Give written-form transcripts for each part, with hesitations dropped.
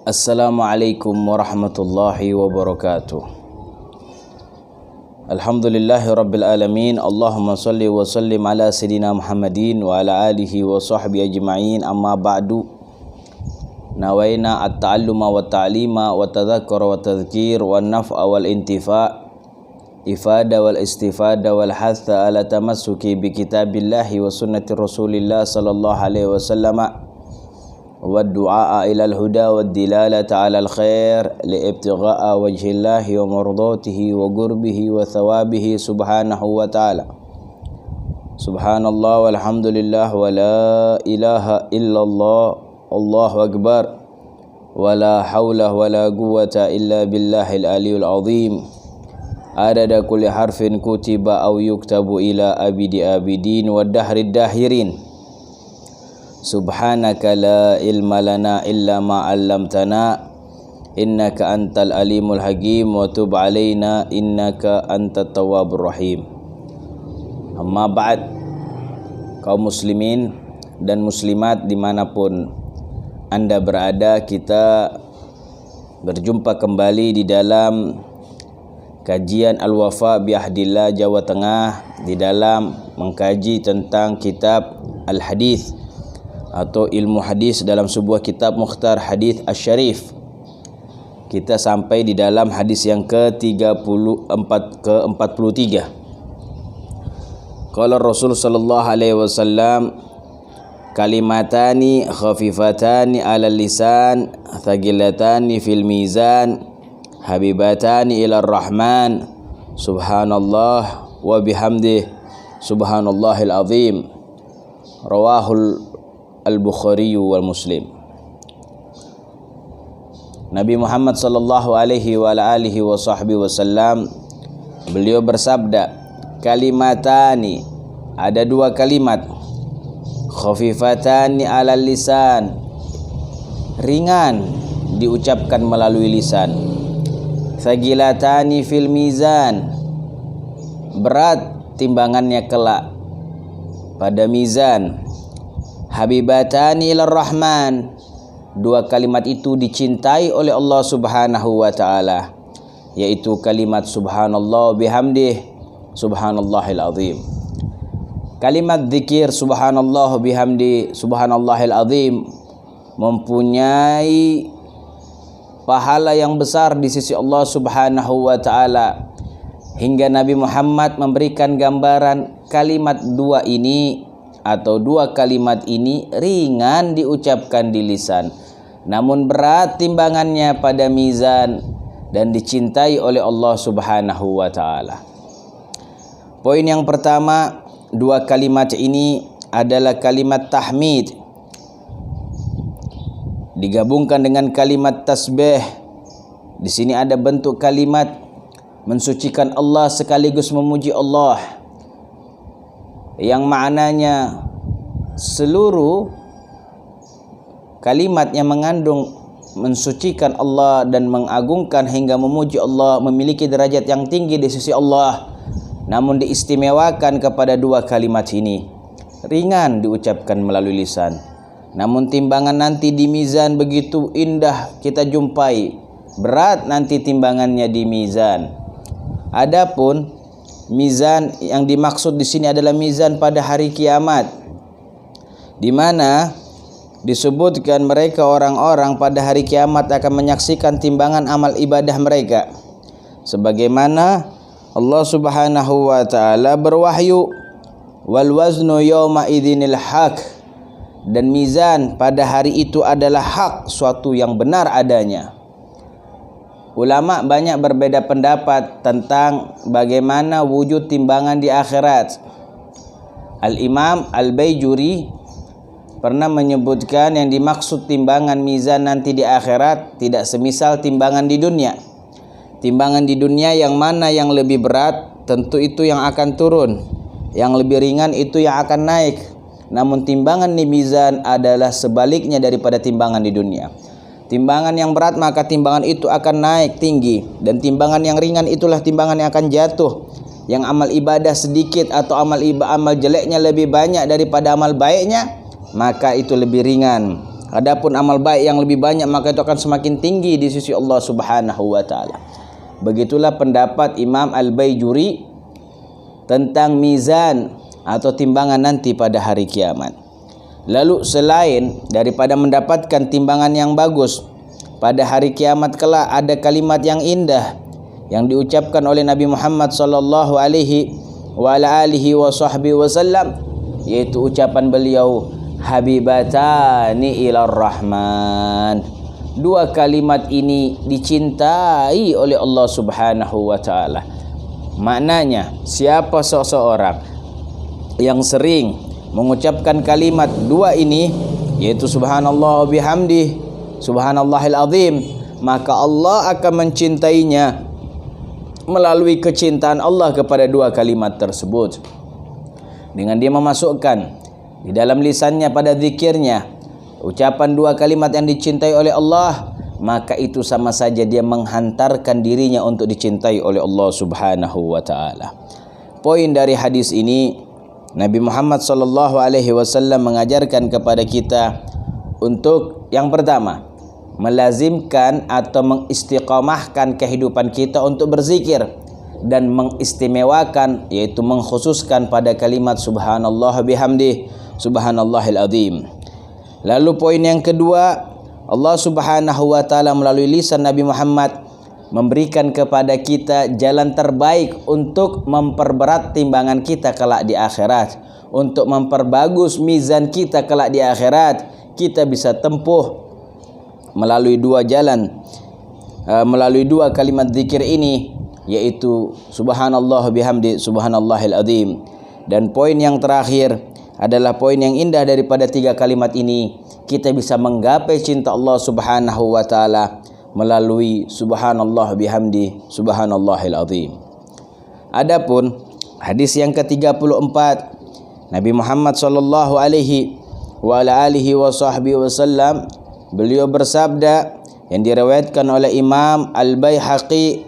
Assalamualaikum warahmatullahi wabarakatuh. Alhamdulillahi rabbil alamin. Allahumma salli wa sallim ala sayyidina Muhammadin wa ala alihi wa sahbihi ajma'in. Amma ba'du. Nawaina at-ta'alluma wa ta'lima wa tadhakkura wa tadhkir wa naf'a wal intifa' ifada wal istifada wal hatha ala tamassuki bi kitabillahi wa sunnati rasulillah sallallahu alaihi wasallam والدعاء إلى الهدى والدلالة على الخير لابتغاء وجه الله ومرضاته وقربه وثوابه سبحانه وتعالى. سبحان الله والحمد لله ولا إله إلا الله الله أكبر ولا حول ولا قوة إلا بالله العلي العظيم عدد كل حرف كتب أو يكتب إلى أبد آبدين والدهر الداهرين. Subhanaka la ilma lana illa ma 'allamtana innaka antal alimul hakim wa tub alaina innaka antat tawwabur rahim. Amma ba'd, kaum muslimin dan muslimat dimanapun Anda berada, kita berjumpa kembali di dalam kajian Al-Wafa bi Ahdillah Jawa Tengah, di dalam mengkaji tentang kitab Al-Hadis atau ilmu hadis dalam sebuah kitab Mukhtar Hadis Asy-Syarif. Kita sampai di dalam hadis yang ke-43. Qala Rasul sallallahu alaihi wasallam, kalimatani khafifatani 'alal lisan, thaqilatani fil mizan, habibatani ilar rahman, subhanallah wa bihamdihi, subhanallahil azim. Rawahul Al-Bukhari wal Muslim. Nabi Muhammad sallallahu alaihi wa alihi wa sahbihi wasallam, beliau bersabda, kalimatani, ada dua kalimat, khafifatani 'alal lisan, ringan diucapkan melalui lisan, thaqilatani fil mizan, berat timbangannya kelak pada mizan, habibatani ilar rahman, dua kalimat itu dicintai oleh Allah subhanahu wa ta'ala, yaitu kalimat subhanallah bihamdih, subhanallahil azim. Kalimat zikir subhanallah bihamdi, subhanallahil azim mempunyai pahala yang besar di sisi Allah subhanahu wa ta'ala, hingga Nabi Muhammad memberikan gambaran kalimat dua ini atau dua kalimat ini ringan diucapkan di lisan, namun berat timbangannya pada mizan dan dicintai oleh Allah subhanahu wa ta'ala. Poin yang pertama, dua kalimat ini adalah kalimat tahmid digabungkan dengan kalimat tasbih. Di sini ada bentuk kalimat mensucikan Allah sekaligus memuji Allah, yang maknanya seluruh kalimat yang mengandung mensucikan Allah dan mengagungkan hingga memuji Allah memiliki derajat yang tinggi di sisi Allah, namun diistimewakan kepada dua kalimat ini, ringan diucapkan melalui lisan, namun timbangan nanti di mizan begitu indah kita jumpai, berat nanti timbangannya di mizan. Adapun mizan yang dimaksud di sini adalah mizan pada hari kiamat, di mana disebutkan mereka orang-orang pada hari kiamat akan menyaksikan timbangan amal ibadah mereka, sebagaimana Allah subhanahu wa ta'ala berwahyu, wal waznu yawma idzinil haq, dan mizan pada hari itu adalah hak, suatu yang benar adanya. Ulama banyak berbeda pendapat tentang bagaimana wujud timbangan di akhirat. Al-Imam Al-Baijuri pernah menyebutkan yang dimaksud timbangan mizan nanti di akhirat tidak semisal timbangan di dunia. Timbangan di dunia yang mana yang lebih berat, tentu itu yang akan turun, yang lebih ringan itu yang akan naik. Namun timbangan di mizan adalah sebaliknya daripada timbangan di dunia. Timbangan yang berat maka timbangan itu akan naik tinggi, dan timbangan yang ringan itulah timbangan yang akan jatuh. Yang amal ibadah sedikit atau amal jeleknya lebih banyak daripada amal baiknya, maka itu lebih ringan. Adapun amal baik yang lebih banyak maka itu akan semakin tinggi di sisi Allah Subhanahu wa taala. Begitulah pendapat Imam Al-Baijuri tentang mizan atau timbangan nanti pada hari kiamat. Lalu selain daripada mendapatkan timbangan yang bagus pada hari kiamat kelak, ada kalimat yang indah yang diucapkan oleh Nabi Muhammad sallallahu alaihi wasallam, yaitu ucapan beliau, habibatani ilar rahman. Dua kalimat ini dicintai oleh Allah Subhanahu wa taala. Maknanya, siapa seseorang yang sering mengucapkan kalimat dua ini, yaitu subhanallah bihamdi, subhanallahil azim, maka Allah akan mencintainya melalui kecintaan Allah kepada dua kalimat tersebut. Dengan dia memasukkan di dalam lisannya pada zikirnya ucapan dua kalimat yang dicintai oleh Allah, maka itu sama saja dia menghantarkan dirinya untuk dicintai oleh Allah Subhanahu wa taala. Poin dari hadis ini, Nabi Muhammad sallallahu alaihi wasallam mengajarkan kepada kita untuk yang pertama, melazimkan atau mengistiqamahkan kehidupan kita untuk berzikir dan mengistimewakan, yaitu mengkhususkan pada kalimat subhanallah bihamdih, subhanallahil azim. Lalu poin yang kedua, Allah Subhanahu wa taala melalui lisan Nabi Muhammad memberikan kepada kita jalan terbaik untuk memperberat timbangan kita kelak di akhirat, untuk memperbagus mizan kita kelak di akhirat. Kita bisa tempuh melalui dua jalan, melalui dua kalimat zikir ini, yaitu subhanallah bihamdi, subhanallahil azim. Dan poin yang terakhir adalah poin yang indah daripada tiga kalimat ini, kita bisa menggapai cinta Allah Subhanahu wa taala melalui subhanallah bihamdi, subhanallahil azim. Adapun hadis yang ke-34, Nabi Muhammad sallallahu alaihi wasallam beliau bersabda yang diriwayatkan oleh Imam Al-Baihaqi,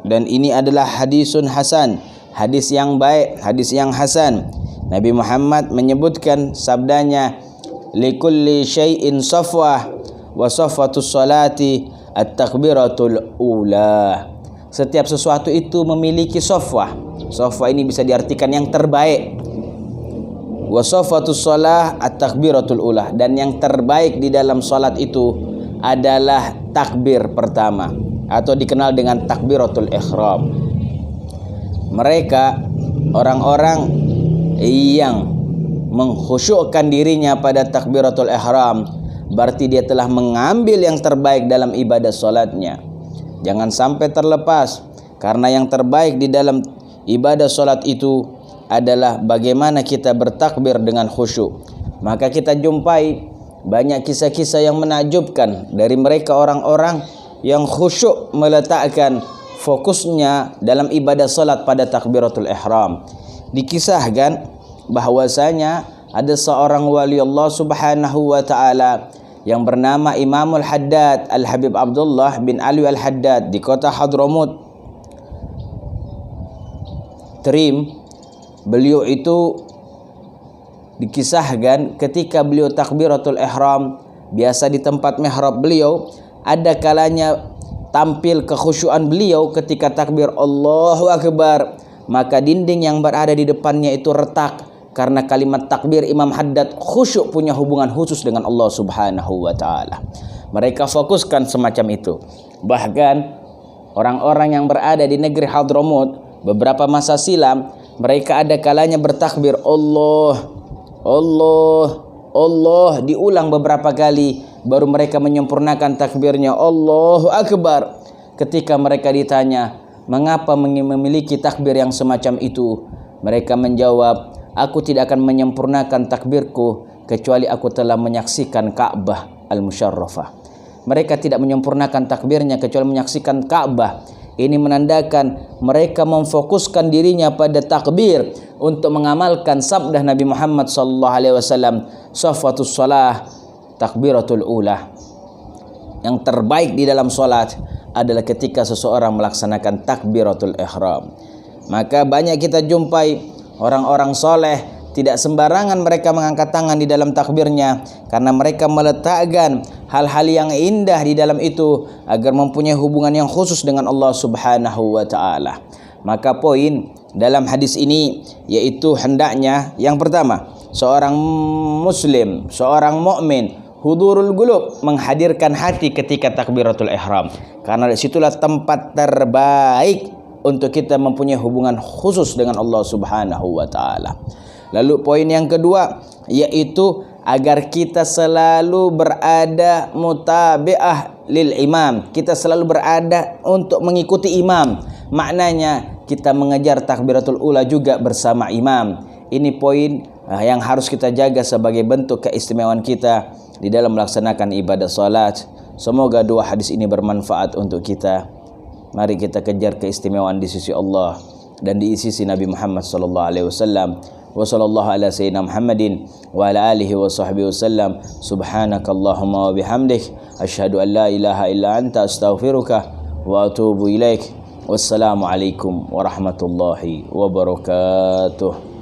dan ini adalah hadisun hasan, hadis yang baik, hadis yang hasan. Nabi Muhammad menyebutkan sabdanya, likulli syai'in safwah wa safwatus salati at-takbiratul ula. Setiap sesuatu itu memiliki safwah. Safwah ini bisa diartikan yang terbaik. Wa safwatus salah at-takbiratul ula, dan yang terbaik di dalam salat itu adalah takbir pertama atau dikenal dengan takbiratul ihram. Mereka orang-orang yang mengkhusyukkan dirinya pada takbiratul ihram, berarti dia telah mengambil yang terbaik dalam ibadah salatnya. Jangan sampai terlepas, karena yang terbaik di dalam ibadah salat itu adalah bagaimana kita bertakbir dengan khusyuk. Maka kita jumpai banyak kisah-kisah yang menakjubkan dari mereka orang-orang yang khusyuk meletakkan fokusnya dalam ibadah salat pada takbiratul ihram. Dikisahkan bahwasanya ada seorang wali Allah Subhanahu wa taala yang bernama Imamul Haddad Al-Habib Abdullah bin Ali Al-Haddad di kota Hadramut, Trim. Beliau itu dikisahkan ketika beliau takbiratul ihram, biasa di tempat mihrab beliau, ada kalanya tampil kekhusyuan beliau ketika takbir Allahu Akbar, maka dinding yang berada di depannya itu retak karena kalimat takbir Imam Haddad khusyuk, punya hubungan khusus dengan Allah Subhanahu wa taala. Mereka fokuskan semacam itu. Bahkan orang-orang yang berada di negeri Hadramut beberapa masa silam, mereka ada kalanya bertakbir Allah, Allah, Allah, diulang beberapa kali baru mereka menyempurnakan takbirnya Allahu Akbar. Ketika mereka ditanya, mengapa memiliki takbir yang semacam itu? Mereka menjawab, aku tidak akan menyempurnakan takbirku kecuali aku telah menyaksikan Ka'bah Al-Musyarrafah. Mereka tidak menyempurnakan takbirnya kecuali menyaksikan Ka'bah. Ini menandakan mereka memfokuskan dirinya pada takbir untuk mengamalkan sabda Nabi Muhammad sallallahu alaihi wasallam, safwatus shalah takbiratul ula. Yang terbaik di dalam salat adalah ketika seseorang melaksanakan takbiratul ihram. Maka banyak kita jumpai orang-orang soleh tidak sembarangan mereka mengangkat tangan di dalam takbirnya, karena mereka meletakkan hal-hal yang indah di dalam itu agar mempunyai hubungan yang khusus dengan Allah Subhanahu wa taala. Maka poin dalam hadis ini yaitu hendaknya yang pertama, seorang muslim, seorang mukmin hudurul qulub, menghadirkan hati ketika takbiratul ihram, karena disitulah tempat terbaik untuk kita mempunyai hubungan khusus dengan Allah Subhanahu wa taala. Lalu poin yang kedua yaitu agar kita selalu berada mutabi'ah lil imam. Kita selalu berada untuk mengikuti imam. Maknanya kita mengejar takbiratul ula juga bersama imam. Ini poin yang harus kita jaga sebagai bentuk keistimewaan kita di dalam melaksanakan ibadah salat. Semoga dua hadis ini bermanfaat untuk kita. Mari kita kejar keistimewaan di sisi Allah dan di sisi Nabi Muhammad sallallahu alaihi wasallam. Wa sallallahu ala sayyidina Muhammadin wa ala alihi wa sahbihi wasallam. Subhanakallahumma wa bihamdik asyhadu an la ilaha illa anta astaghfiruka wa atubu ilaik. Wassalamu alaikum warahmatullahi wabarakatuh.